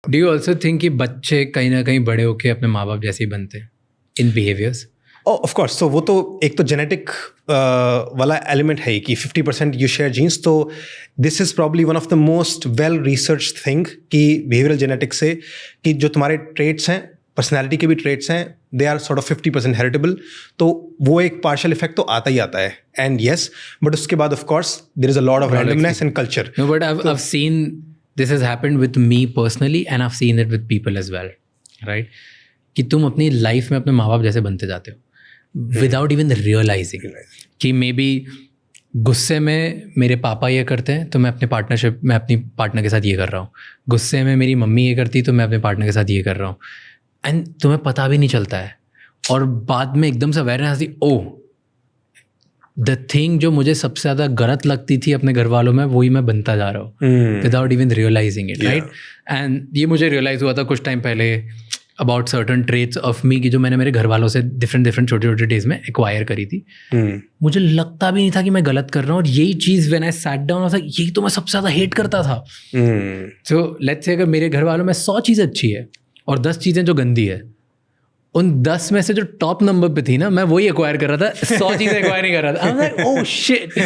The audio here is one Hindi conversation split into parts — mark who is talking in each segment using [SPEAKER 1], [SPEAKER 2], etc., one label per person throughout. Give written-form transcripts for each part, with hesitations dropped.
[SPEAKER 1] डू यू ऑल्सो थिंक कि बच्चे कहीं ना कहीं बड़े होके अपने माँ बाप जैसे ही बनते हैं इन बिहेवियर्स?
[SPEAKER 2] ऑफ कोर्स, तो वो तो एक तो जेनेटिक वाला एलिमेंट है कि 50% यू शेयर जीन्स, तो this is probably one of the most well research thing कि बिहेवियरल जेनेटिक्स से कि जो तुम्हारे ट्रेट्स हैं, पर्सनैलिटी के भी ट्रेट्स हैं, they are sort of 50% heritable, तो वो एक पार्शियल इफेक्ट तो आता ही आता है. एंड येस, बट उसके बाद of course there is a lot of randomness in culture.
[SPEAKER 1] No, but I've seen this has happened with me personally and I've seen it with people as well, right? कि तुम अपनी लाइफ में अपने माँ बाप जैसे बनते जाते हो विदाउट इवन रियलाइजिंग कि मे बी गुस्से में मेरे पापा ये करते हैं तो मैं अपने पार्टनर के साथ ये कर रहा हूँ, गुस्से में मेरी मम्मी ये करती तो मैं अपने पार्टनर के साथ ये कर रहा हूँ, एंड तुम्हें पता भी नहीं चलता है. और बाद में एकदम से अवेयरनेस आती, ओह द थिंग जो मुझे सबसे ज़्यादा गलत लगती थी अपने घर वालों में वही मैं बनता जा रहा हूँ without even realising it, right? And ये मुझे रियलाइज़ हुआ था कुछ टाइम पहले about certain traits of me की जो मैंने मेरे घर वालों से डिफरेंट छोटे छोटे डेज में एक्वायर करी थी. मुझे लगता भी नहीं था कि मैं गलत कर रहा हूँ, और यही चीज़ व्हेन आई सैट डाउन था, यही तो मैं सबसे ज़्यादा हेट करता था. सो लेट्स से अगर मेरे घर वालों में 100 चीज़ें अच्छी है और 10 चीज़ें जो गंदी है, उन 10 में से जो टॉप नंबर पे थी ना, मैं वही एक्वायर कर रहा था, 100 चीज़ें एक्वायर नहीं कर रहा था. I am like oh shit.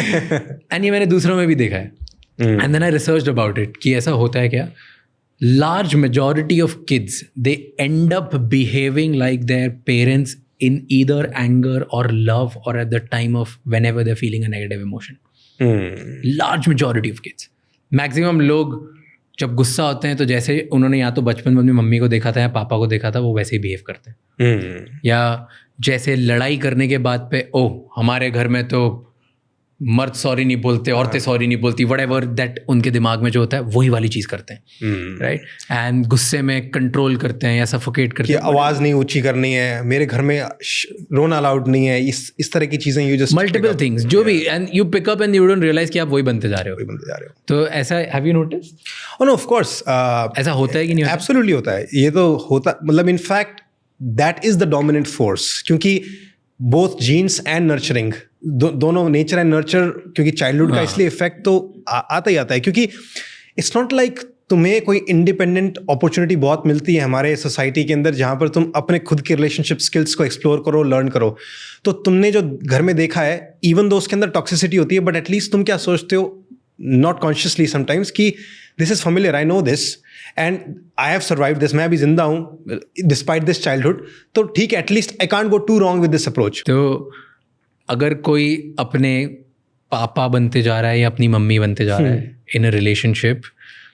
[SPEAKER 1] And ये मैंने दूसरों में भी देखा है. And then I researched about it कि ऐसा होता है क्या. Large majority of kids, they end up behaving like their parents in either anger or love or at the time of whenever they're feeling a negative emotion. Large majority of kids. Maximum लोग जब गुस्सा होते हैं तो जैसे उन्होंने या तो बचपन में अपनी मम्मी को देखा था या पापा को देखा था, वो वैसे ही बिहेव करते हैं. या जैसे लड़ाई करने के बाद पे, ओह हमारे घर में तो मर्द सॉरी नहीं बोलते, औरतें सॉरी नहीं बोलती, व्हाटएवर दैट उनके दिमाग में जो होता है वही वाली चीज़ करते हैं, राइट? एंड गुस्से में कंट्रोल करते हैं या सफोकेट करते हैं,
[SPEAKER 2] आवाज़ नहीं ऊंची करनी है, मेरे घर में रोना अलाउड नहीं है, इस तरह की चीज़ें यू जस्ट
[SPEAKER 1] मल्टीपल थिंग्स जो भी, and you pick up and you don't realise कि आप वही बनते जा रहे हो. तो ऐसा have you notice?
[SPEAKER 2] Oh no, of course
[SPEAKER 1] ऐसा होता है कि नहीं?
[SPEAKER 2] एब्सोल्युटली होता है. ये तो होता, मतलब in fact that is the dominant force, क्योंकि बोथ जीन्स एंड नर्चरिंग, दोनों नेचर एंड नर्चर, क्योंकि चाइल्डहुड का इसलिए इफेक्ट तो आता ही आता है. क्योंकि इट्स नॉट लाइक तुम्हें कोई इंडिपेंडेंट अपॉर्चुनिटी बहुत मिलती है हमारे सोसाइटी के अंदर जहाँ पर तुम अपने खुद के रिलेशनशिप स्किल्स को एक्सप्लोर करो, लर्न करो. तो तुमने जो घर में देखा है, इवन दो उसके अंदर टॉक्सिसिटी होती है, बट एटलीस्ट तुम क्या सोचते हो, नॉट कॉन्शियसली समटाइम्स, कि this is familiar, I know this and I have survive this, मैं अभी जिंदा हूँ डिस्पाइट दिस चाइल्डहुड, तो ठीक है, at least I can't go to wrong with this approach.
[SPEAKER 1] तो अगर कोई अपने पापा बनते जा रहा है या अपनी मम्मी बनते जा रहा है इन अ रिलेशनशिप,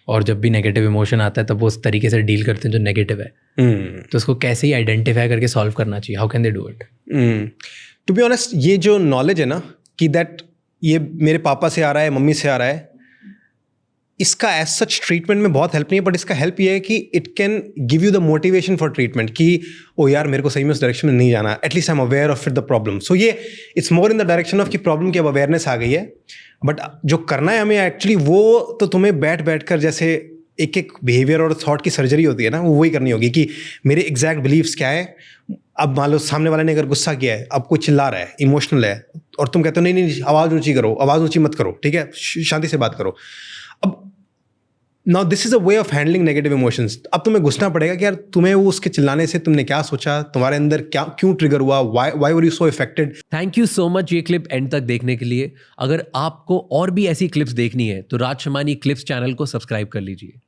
[SPEAKER 1] और जब भी नेगेटिव इमोशन आता है तब वो उस तरीके से डील करते हैं जो नेगेटिव है, तो उसको कैसे ही आइडेंटिफाई करके सॉल्व करना चाहिए? How can they do it?
[SPEAKER 2] To be honest, ये जो नॉलेज है ना कि दैट ये मेरे पापा से आ रहा है, मम्मी से आ रहा है, इसका एज सच ट्रीटमेंट में बहुत हेल्प नहीं है, बट इसका हेल्प ये है कि it can give you the motivation for treatment कि ओ यार मेरे को सही में उस डायरेक्शन में नहीं जाना, at least I am aware of it the problem. So ये it's more in the direction of कि प्रॉब्लम की अब अवेयरनेस आ गई है, बट जो करना है हमें एक्चुअली वो तो तुम्हें बैठ कर जैसे एक बिहेवियर और थॉट की सर्जरी होती है ना, वो वही करनी होगी कि मेरे एग्जैक्ट बिलीव्स क्या है. अब मान लो सामने वाले ने अगर गुस्सा किया है, अब कोई चिल्ला रहा है, इमोशनल है, और तुम कहते हो नहीं आवाज़ ऊँची करो, आवाज़ ऊँची मत करो, ठीक है, शांति से बात करो. अब now this is a way of handling negative emotions. अब तुम्हें घुसना पड़ेगा कि यार तुम्हें वो उसके चिल्लाने से तुमने क्या सोचा, तुम्हारे अंदर क्या क्यों ट्रिगर हुआ, why were you so affected.
[SPEAKER 3] Thank you so much ये क्लिप एंड तक देखने के लिए. अगर आपको और भी ऐसी क्लिप्स देखनी है तो राज शमानी क्लिप्स चैनल को सब्सक्राइब कर लीजिए.